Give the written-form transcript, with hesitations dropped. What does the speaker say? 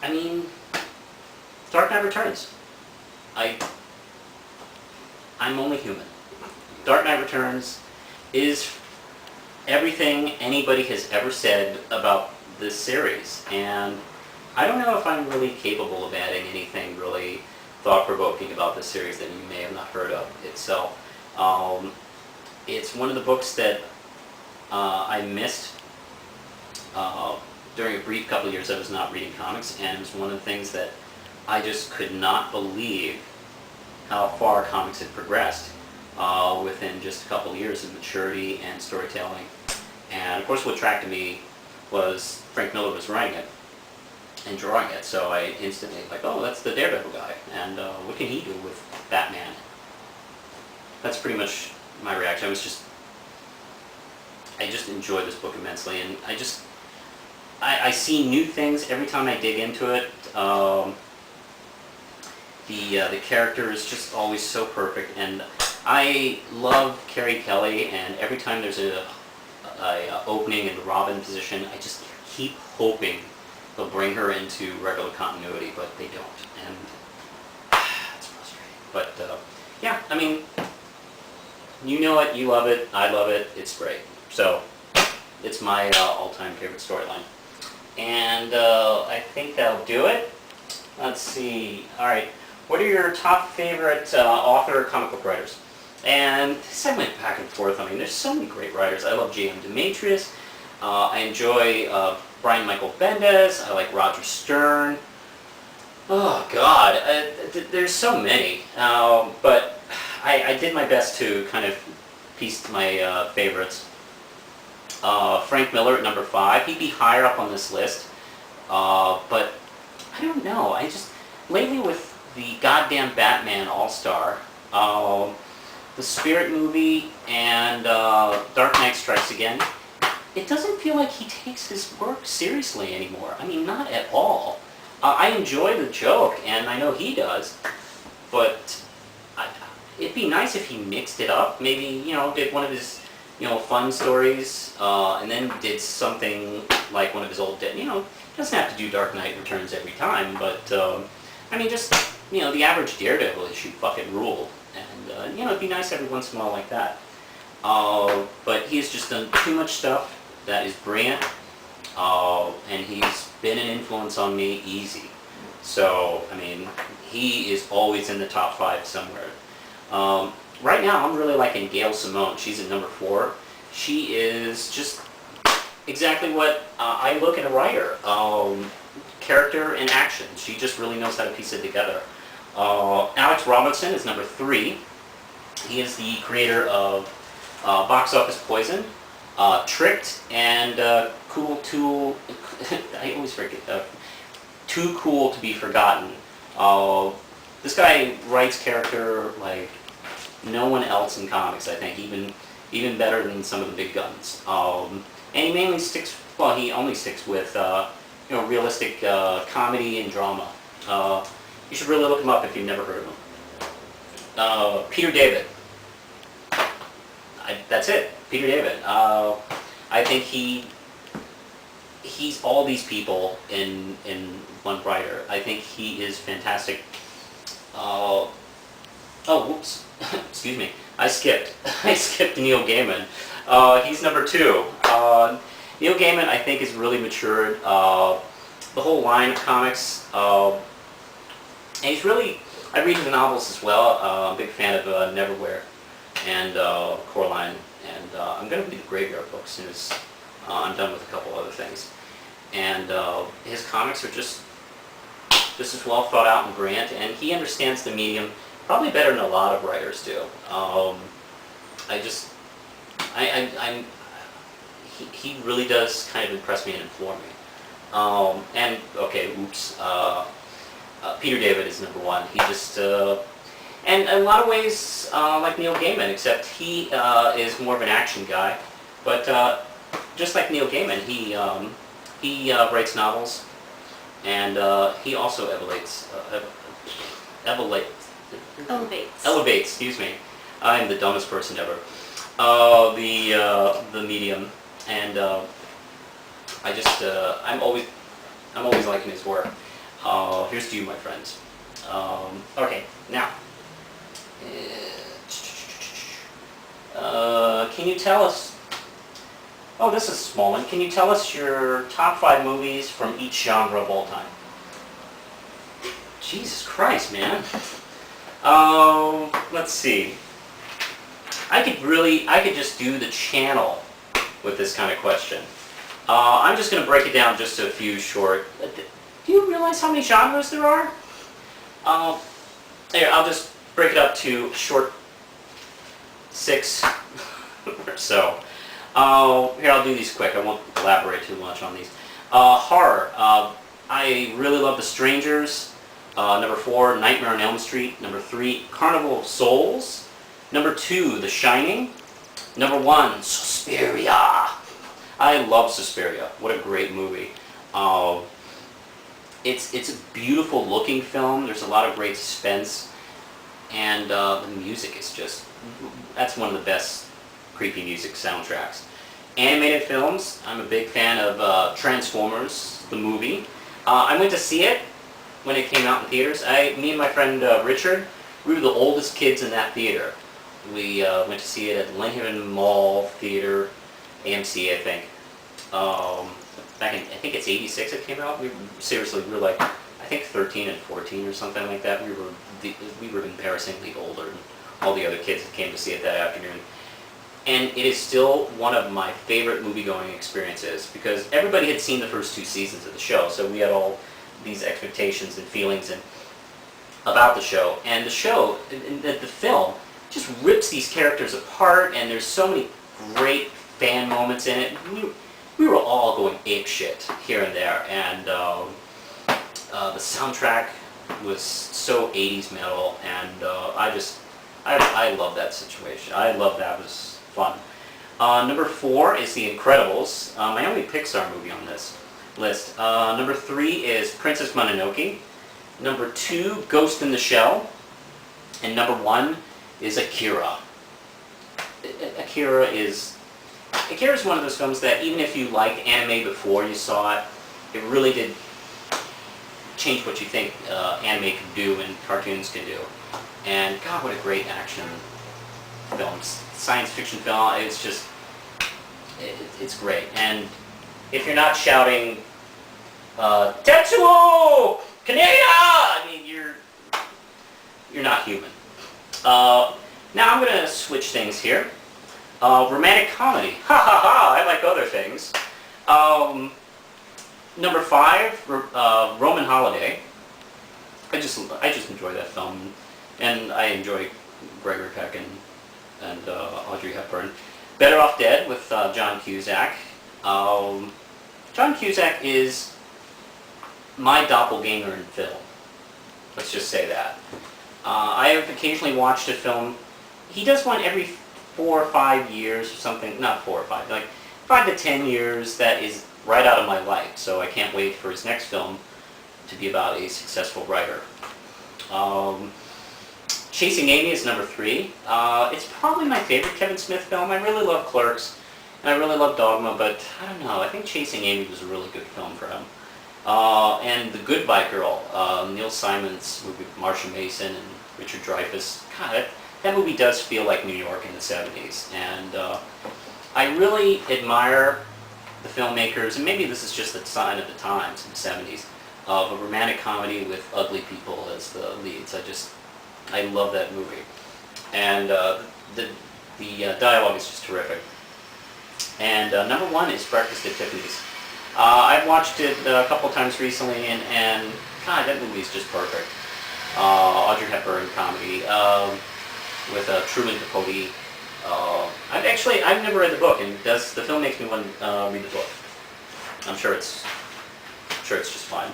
I mean, Dark Knight Returns. I'm only human. Dark Knight Returns is everything anybody has ever said about this series, and I don't know if I'm really capable of adding anything really thought-provoking about this series that you may have not heard of itself. It's one of the books that I missed during a brief couple of years I was not reading comics, and it was one of the things that I just could not believe how far comics had progressed within just a couple of years of maturity and storytelling. And of course what attracted me was Frank Miller was writing it and drawing it, so I instantly like, oh, that's the Daredevil guy, and what can he do with Batman? That's pretty much my reaction. I just enjoy this book immensely, and I see new things every time I dig into it. The character is just always so perfect, and I love Carrie Kelly, and every time there's a opening in the Robin position, I just keep hoping they'll bring her into regular continuity, but they don't, and it's frustrating. But yeah, I mean, you know it, you love it, I love it, it's great. So it's my all-time favorite storyline. And I think that'll do it. Let's see. All right. What are your top favorite author comic book writers? And this I went back and forth. I mean, there's so many great writers. I love J.M. Demetrius. I enjoy Brian Michael Bendis. I like Roger Stern. Oh, God. There's so many. But I did my best to kind of piece my favorites. Frank Miller at number 5. He'd be higher up on this list. But I don't know. Lately with the goddamn Batman All-Star, the Spirit movie, and Dark Knight Strikes Again, it doesn't feel like he takes his work seriously anymore. I mean, not at all. I enjoy the joke, and I know he does, but it'd be nice if he mixed it up. Maybe, did one of his, fun stories, and then did something like one of his old, doesn't have to do Dark Knight Returns every time, but, I mean, just, the average Daredevil issue fucking ruled. And, it'd be nice every once in a while like that. But he's just done too much stuff that is brilliant, and he's been an influence on me easy. So, I mean, he is always in the top 5 somewhere. Right now, I'm really liking Gail Simone. She's at number 4. She is just exactly what I look at a writer. Character and action. She just really knows how to piece it together. Alex Robinson is number 3. He is the creator of Box Office Poison, Tricked, and I always forget, Too Cool to Be Forgotten. This guy writes character like no one else in comics, I think, even better than some of the big guns. And he mainly he only sticks with realistic comedy and drama. You should really look him up if you've never heard of him. Peter David. That's it. Peter David. I think he's all these people in one writer. I think he is fantastic. Oh, whoops. Excuse me. I skipped Neil Gaiman. He's number 2. Neil Gaiman, I think, has really matured the whole line of comics. And he's really, I read the novels as well. I'm a big fan of Neverwhere and Coraline. And I'm going to read the Graveyard book as soon as I'm done with a couple other things. And his comics are just as well thought out and brilliant. And he understands the medium probably better than a lot of writers do. He really does kind of impress me and inform me. And okay, oops. Peter David is number 1. He just, and in a lot of ways, like Neil Gaiman, except he is more of an action guy. But just like Neil Gaiman, he writes novels, and he also elevates. Excuse me. I'm the dumbest person ever. The medium, and I'm always liking his work. Here's to you, my friends. Okay, now. Can you tell us... Oh, this is a small one. Can you tell us your top 5 movies from each genre of all time? Jesus Christ, man. Let's see. I could just do the channel with this kind of question. I'm just going to break it down just to a few short... Do you realize how many genres there are? Here, I'll just break it up to short 6 or so. Here, I'll do these quick. I won't elaborate too much on these. Horror. I really love The Strangers. Number 4, Nightmare on Elm Street. Number 3, Carnival of Souls. Number 2, The Shining. Number 1, Suspiria. I love Suspiria. What a great movie. It's a beautiful looking film. There's a lot of great suspense. And the music is just... That's one of the best creepy music soundtracks. Animated films. I'm a big fan of Transformers, the movie. I went to see it when it came out in theaters. Me and my friend Richard, we were the oldest kids in that theater. We went to see it at Lincoln Mall Theater, AMC, I think. Back in, I think it's 86 it came out. We were like, I think 13 and 14 or something like that. We were embarrassingly older than all the other kids that came to see it that afternoon. And it is still one of my favorite movie-going experiences because everybody had seen the first 2 seasons of the show, so we had all these expectations and feelings about the show. And the show, the film, just rips these characters apart, and there's so many great fan moments in it. We were all going apeshit here and there, and the soundtrack was so 80s metal, and I love that situation. I love that. It was fun. Number 4 is The Incredibles, my only Pixar movie on this list. Number 3 is Princess Mononoke. Number 2, Ghost in the Shell. And number 1 is Akira. Akira is one of those films that even if you liked anime before you saw it, it really did change what you think anime can do and cartoons can do. And God, what a great action film, science fiction film. It's just, it's great. And if you're not shouting, Tetsuo! Kaneda! I mean, you're not human. Now I'm going to switch things here. Romantic comedy. Ha ha ha! I like other things. Number 5, Roman Holiday. I just enjoy that film, and I enjoy Gregory Peck and Audrey Hepburn. Better Off Dead with John Cusack. John Cusack is my doppelganger in film. Let's just say that. I have occasionally watched a film. He does one every 4 or 5 years or something. Not 4 or 5, like 5 to 10 years. That is right out of my life. So I can't wait for his next film to be about a successful writer. Chasing Amy is number 3. It's probably my favorite Kevin Smith film. I really love Clerks, and I really love Dogma, but I don't know. I think Chasing Amy was a really good film for him. And The Goodbye Girl, Neil Simon's movie with Marsha Mason and Richard Dreyfuss. God, that movie does feel like New York in the 70s. And I really admire the filmmakers, and maybe this is just a sign of the times in the 70s, of a romantic comedy with ugly people as the leads. I love that movie. And the dialogue is just terrific. And number 1 is Breakfast at Tiffany's. I've watched it a couple times recently, and God, that movie is just perfect. Audrey Hepburn comedy with Truman Capote. I've never read the book, and the film makes me want to read the book. I'm sure it's just fine.